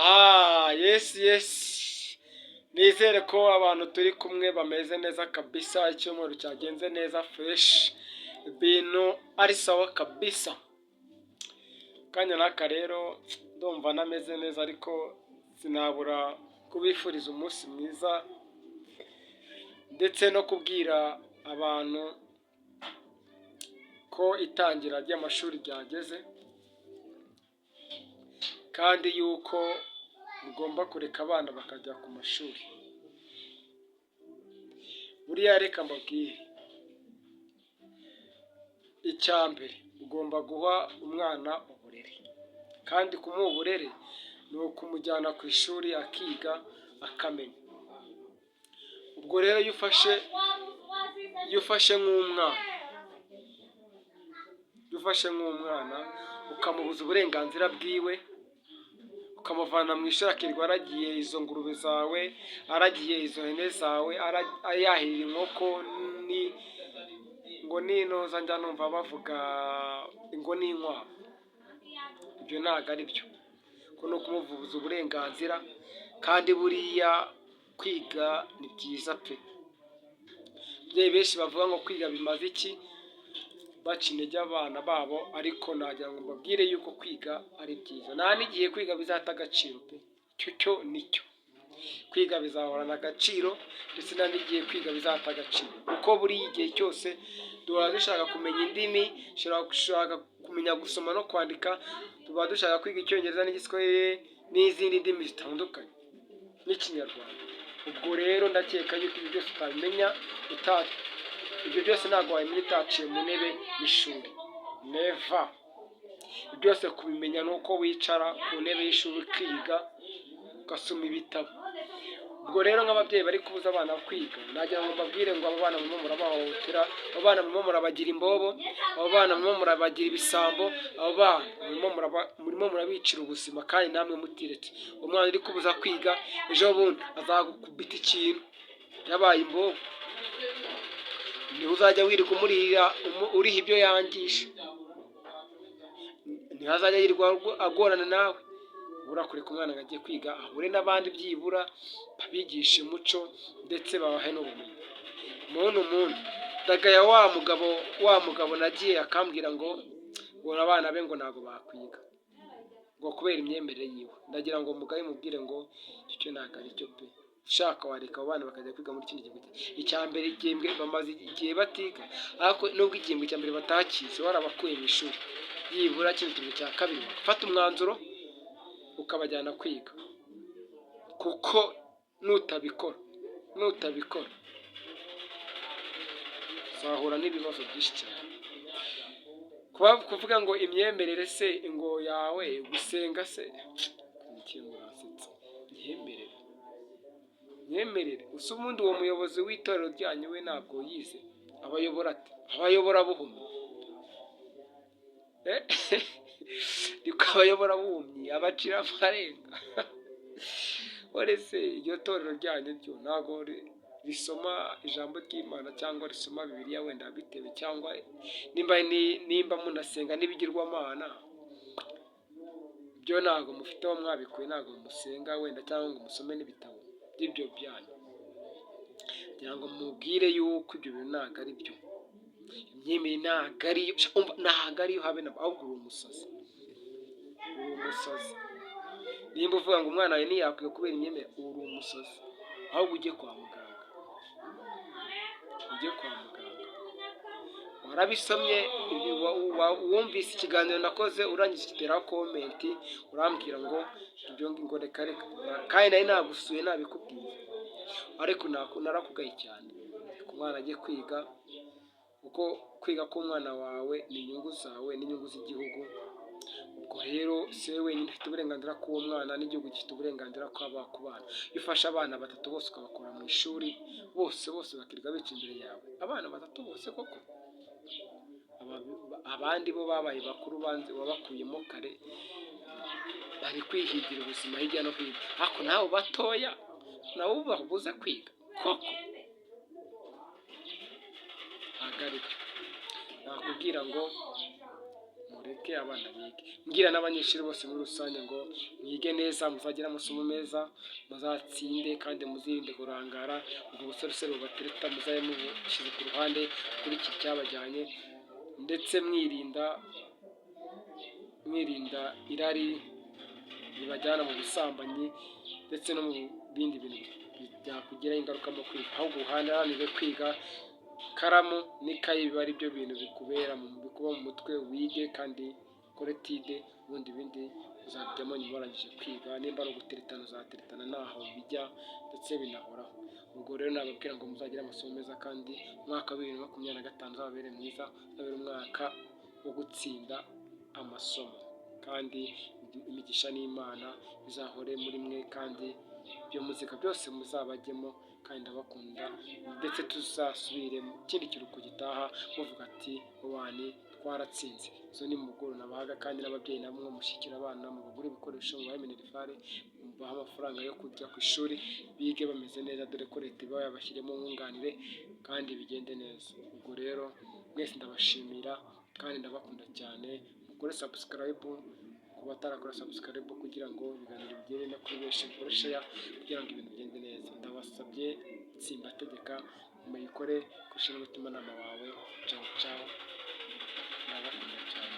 Yes. Nizere ko abantu turi kumwe bameze neza kabisa, icyumweru cyagenze neza fresh, ibintu ari sawa kabisa. Kanya naka rero ndumva nameze neza, ariko sinabura kubifuriza umunsi mwiza ndetse no kubwira abantu ko itangira ry'amashuri ryageze kandi yuko mugomba kureka abana bakajya ku mashuri. Buriya reka mbabwire, icya mbere ugomba guha umwana uburere, kandi kumuha uburere ni ukumujyana ku ishuri akiga akamenya. Ubwo rero iyo ufashe nk'umwana ukamubuza uburenganzira bwiwe, ukamuvana mu ishuri akirirwa aragiye izo ngurube zawe, aragiye izo hene zawe, yahirira inkoko, ngo n'intoza njya numva bavuga ngo n'inkwavu. Ibyo ntabwo ari byo, ko no kumuvuza uburenganzira. Kandi buriya kwiga ni byiza pe. Ababyeyi benshi bavuga ngo kwiga bimaze iki, baca intege abana babo, ariko nagira ngo mbabwire yuko kwiga ari byiza. Nta n'igihe kwiga bizata agaciro pe, cyo nicyo. Kwiga bizahorana agaciro, ndetse nta n'igihe kwiga bizata agaciro, kuko buriya igihe cyose duhora dushaka kumenya indimi, dushaka kumenya gusoma no kwandika, tuba dushaka kwiga icyongereza n'igiswahili n'izindi ndimi zitandukanye n'ikinyarwanda. Ubwo rero ndakeka yuko ibyo byose utabimenya, ibyo byose ntabwo wabimenya utaciye mu ntebe y'ishuri. Never. Byose kubimenya ni uko wicara ku ntebe y'ishuri ukiga, ugasoma ibitabo. Ubwo rero nk'ababyeyi bari kubuza abana kwiga, nagira ngo mbabwire ngo abo bana murimo murabahohotera, abo bana murimo murabagira imbobo, abo bana murimo murabagira ibisambo, abo bana murimo murabicira ubuzima, kandi namwe mutiretse. Umwana uri kubuza kwiga, ejo bundi azagukubita ikintu yabaye imbobo. Niho uzajya wirirwa uriha ibyo yangisha, ntihazajya yirirwa agorana nawe. Urakureka umwana ngo ajye kwiga, ahure n'abandi byibura, babigisha umuco ndetse babahe n'ubumenyi. Muntu ndagaya wa mugabo nagiye akambwira ngo abana be ngo ntabwo bakwiga, ngo kubera imyemerere yiwe. Ndagira ngo mugaye mubwire ngo icyo ntabwo ari cyo pe. Ushaka wareka abo bana bakajya kwiga muri kindi gihugu. Icya mbere, igihembwe bamaze igihe batiga, ariko nubwo igihembwe cya mbere batakize warabakuye mu ishuri, yibura kino gihembwe cya kabiri fata umwanzuro ukabajyana kwiga, kuko nutabikora uzahura n'ibibazo byinshi cyane. Kuvuga ngo imyemerere se ngo yawe, gusenga se, imyemerere usa ubundi uwo muyobozi w'itorero ryanyu we ntabwo yize, abayobora ate? Abayobora buhumyi niko abayobora buhumyi, abacira amarenga. Uretse iryo torero ryanyu ryo ntabwo risoma ijambo ry'Imana cyangwa risoma Bibiliya, wenda bitewe, cyangwa nimba munasenga n'ibigirwamana, byo ntabwo mufite aho mwabikuye, ntabwo musenga wenda cyangwa ngo musome n'ibitabo by'ibyo byanyu. Kugira ngo mubwire yuko ibyo bintu ntabwo ari byo. Imyemerere ntabwo ariyo habe na ahubwo uri umusazi. Nimba uvuga ngo umwana wawe ntiyakwiye kubera imyemerere, uri umusazi. Ahubwo ujye kwa muganga. Warabisomye, wumvise ikiganiro nakoze, urangije ukiteraho komenti, urambwira ngo ibyo ngo reka. Kandi nari nagusuye nabikubwiye, ariko narakugaye cyane. Ku mwana ajye kwiga, kuko kwiga k'umwana wawe ni inyungu zawe n'inyungu z'igihugu. Ubwo rero si wowe wenyine ufite uburenganzira k'uwo mwana, n'igihugu gifite uburenganzira ku bana. Iyo ufashe abana batatu bose ukabakura mu ishuri, bose bakirirwa bica imbere yawe, abana batatu bose koko, abandi bo babaye bakuru wabakuyemo kare, bari kwihigira ubuzima hirya no hino, ariko nawe batoya nabo babuze kwiga koko. Ntabwo ari byo. Nakubwira ngo mureke bareke abana bige. Mbwira n'abanyeshuri bose muri rusange ngo mwige neza, muzagire amasomo meza, muzatsinde kandi muzirinde kurangara, ubwo busoresore bubatereta muzabe mubushyize ku ruhande kuri iki cyabajyanye, ndetse mwirinda irari ribajyana mu busambanyi ndetse no mu bindi bintu byakugiraho ingaruka mu kwiga, ahubwo uharanire kwiga. Karamu n'ikayi biba ari byo bintu bikuba mu mutwe, wige kandi ukore tide, ubundi ibindi uzabijyamo nyuma warangije kwiga. Nimba ari uguteretana uzateretana ntaho bijya ndetse binahoraho. Ubwo rero nababwira ngo muzagire amasomo meza kandi umwaka wa 2025 uzababere mwiza, uzabere umwaka wo gutsinda amasomo, kandi imigisha n'Imana bizahore muri mwe, kandi ibyo muzika byose muzabajyemo, kandi ndabakunda, ndetse tuzasubire mu kindi kiruhuko gitaha muvuga ati wani twaratsinze. Izo ni mugoro nabahaga, kandi n'ababyeyi namwe mushyikira abana mubagure ibikoresho, mubahe minerivare, mubahe amafaranga yo kujya ku ishuri, bige bameze neza, dore ko leta iba yabashyiremo nkunganire kandi bigende neza. Ubwo rero mwese ndabashimira kandi ndabakunda cyane. Mukore subscribe ku batarakora subscribe kugira ngo ibiganiro bigere no kuri benshi, mukore share kugira ngo ibintu bigende neza. Ndabasabye simbategeka, muyikore kushyira umutimanama wawe. Ciao ciao, ndabakunda cyane.